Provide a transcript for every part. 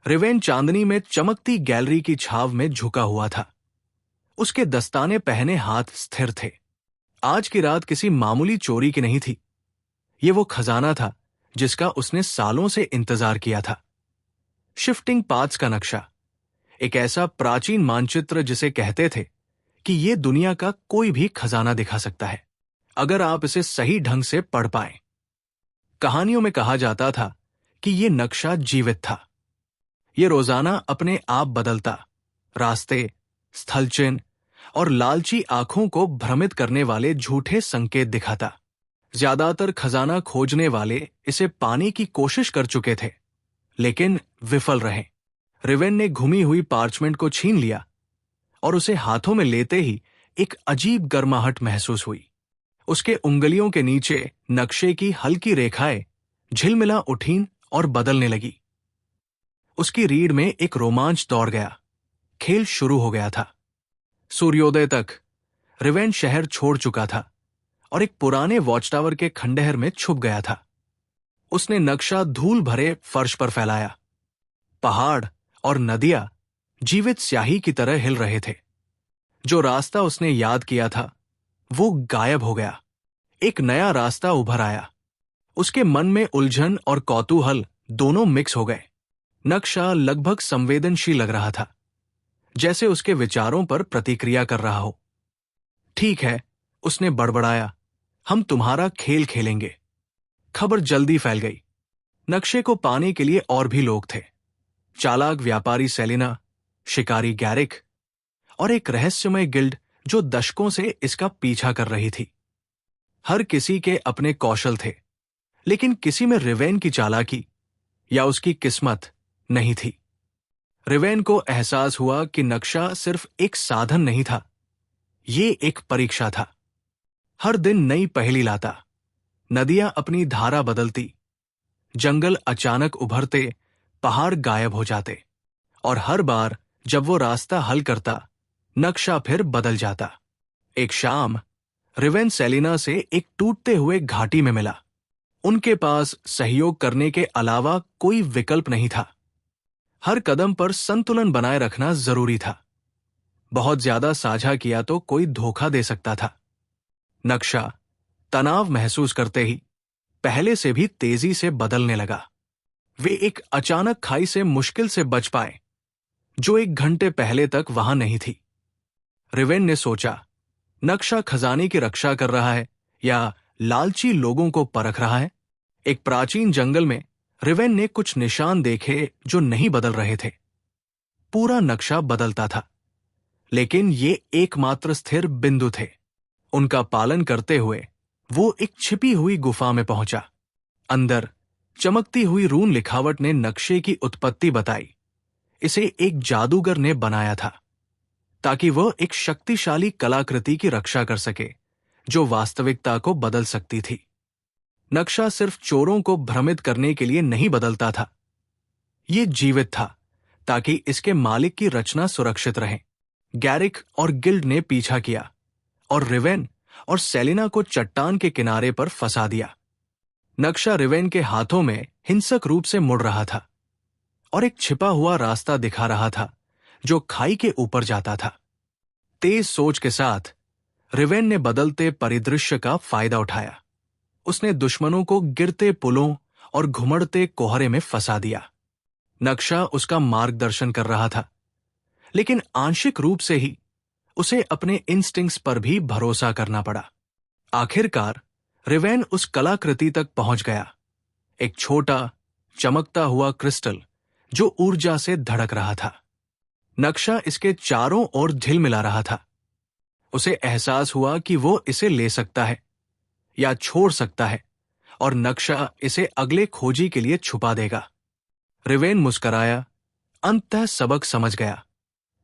Riven चांदनी में चमकती gallery की छाव में झुका हुआ था। उसके दस्ताने पहने हाथ स्थिर थे। आज की रात किसी मामूली चोरी की नहीं थी। ये वो खजाना था जिसका उसने सालों से इंतजार किया था। शिफ्टिंग पाथ्स का नक्शा, एक ऐसा प्राचीन मानचित्र जिसे कहते थे कि ये दुनिया का कोई भी खजाना दिखा सकता है, अगर आप इसे सही ढंग से पढ़ पाएं। कहानियों में कहा जाता था कि ये नक्शा जीवित था। ये रोजाना अपने आप बदलता, रास्ते, स्थल चिन्ह और लालची आंखों को भ्रमित करने वाले झूठे संकेत दिखाता। ज्यादातर खजाना खोजने वाले इसे पाने की कोशिश कर चुके थे, लेकिन विफल रहे। रिवेन ने घुमी हुई पार्चमेंट को छीन लिया और उसे हाथों में लेते ही एक अजीब गर्माहट महसूस हुई। उसके उंगलियों के नीचे नक्शे की हल्की रेखाएं झिलमिला उठीं और बदलने लगी। उसकी रीढ़ में एक रोमांच दौड़ गया। खेल शुरू हो गया था। सूर्योदय तक रिवेन शहर छोड़ चुका था और एक पुराने वॉच टावर के खंडहर में छुप गया था। उसने नक्शा धूल भरे फर्श पर फैलाया। पहाड़ और नदियां जीवित स्याही की तरह हिल रहे थे। जो रास्ता उसने याद किया था वो गायब हो गया। एक नया रास्ता उभर आया। उसके मन में उलझन और कौतूहल दोनों मिक्स हो गए। नक्शा लगभग संवेदनशील लग रहा था, जैसे उसके विचारों पर प्रतिक्रिया कर रहा हो। ठीक है, उसने बड़बड़ाया, हम तुम्हारा खेल खेलेंगे। खबर जल्दी फैल गई। नक्शे को पाने के लिए और भी लोग थे। चालाक व्यापारी सेलिना, शिकारी गैरिक और एक रहस्यमय गिल्ड जो दशकों से इसका पीछा कर रही थी। हर किसी के अपने कौशल थे, लेकिन किसी में रिवेन की चालाकी या उसकी किस्मत नहीं थी। रिवेन को एहसास हुआ कि नक्शा सिर्फ एक साधन नहीं था, ये एक परीक्षा था। हर दिन नई पहेली लाता। नदियां अपनी धारा बदलती, जंगल अचानक उभरते, पहाड़ गायब हो जाते, और हर बार जब वो रास्ता हल करता, नक्शा फिर बदल जाता। एक शाम रिवेन सेलिना से एक टूटते हुए घाटी में मिला। उनके पास सहयोग करने के अलावा कोई विकल्प नहीं था। हर कदम पर संतुलन बनाए रखना जरूरी था। बहुत ज्यादा साझा किया तो कोई धोखा दे सकता था। नक्शा तनाव महसूस करते ही पहले से भी तेजी से बदलने लगा। वे एक अचानक खाई से मुश्किल से बच पाए, जो 1 घंटे पहले तक वहां नहीं थी। रिवेन ने सोचा, नक्शा खजाने की रक्षा कर रहा है या लालची लोगों को परख रहा है। एक प्राचीन जंगल में रिवेन ने कुछ निशान देखे जो नहीं बदल रहे थे। पूरा नक्शा बदलता था, लेकिन ये एकमात्र स्थिर बिंदु थे। उनका पालन करते हुए वो एक छिपी हुई गुफा में पहुंचा। अंदर चमकती हुई रून लिखावट ने नक्शे की उत्पत्ति बताई। इसे एक जादूगर ने बनाया था ताकि वह एक शक्तिशाली कलाकृति की रक्षा कर सके जो वास्तविकता को बदल सकती थी। नक्शा सिर्फ चोरों को भ्रमित करने के लिए नहीं बदलता था, ये जीवित था ताकि इसके मालिक की रचना सुरक्षित रहे। गैरिक और गिल्ड ने पीछा किया और रिवेन और सेलिना को चट्टान के किनारे पर फंसा दिया। नक्शा रिवेन के हाथों में हिंसक रूप से मुड़ रहा था और एक छिपा हुआ रास्ता दिखा रहा था जो खाई के ऊपर जाता था। तेज सोच के साथ रिवेन ने बदलते परिदृश्य का फायदा उठाया। उसने दुश्मनों को गिरते पुलों और घुमड़ते कोहरे में फंसा दिया। नक्शा उसका मार्गदर्शन कर रहा था, लेकिन आंशिक रूप से ही उसे अपने इंस्टिंक्ट्स पर भी भरोसा करना पड़ा। आखिरकार रिवेन उस कलाकृति तक पहुंच गया, एक छोटा चमकता हुआ क्रिस्टल जो ऊर्जा से धड़क रहा था। नक्शा इसके चारों ओर झिलमिला रहा था। उसे एहसास हुआ कि वो इसे ले सकता है या छोड़ सकता है, और नक्शा इसे अगले खोजी के लिए छुपा देगा। रिवेन मुस्कराया, अंततः सबक समझ गया।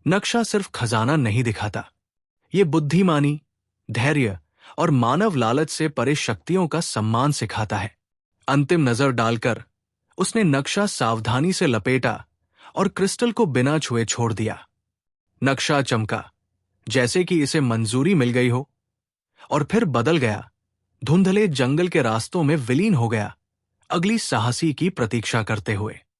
नक्शा सिर्फ खजाना नहीं दिखाता, ये बुद्धिमानी, धैर्य और मानव लालच से परे शक्तियों का सम्मान सिखाता है। अंतिम नजर डालकर उसने नक्शा सावधानी से लपेटा और क्रिस्टल को बिना छुए छोड़ दिया। नक्शा चमका, जैसे कि इसे मंजूरी मिल गई हो, और फिर बदल गया। धुंधले जंगल के रास्तों में विलीन हो गया, अगली साहसी की प्रतीक्षा करते हुए।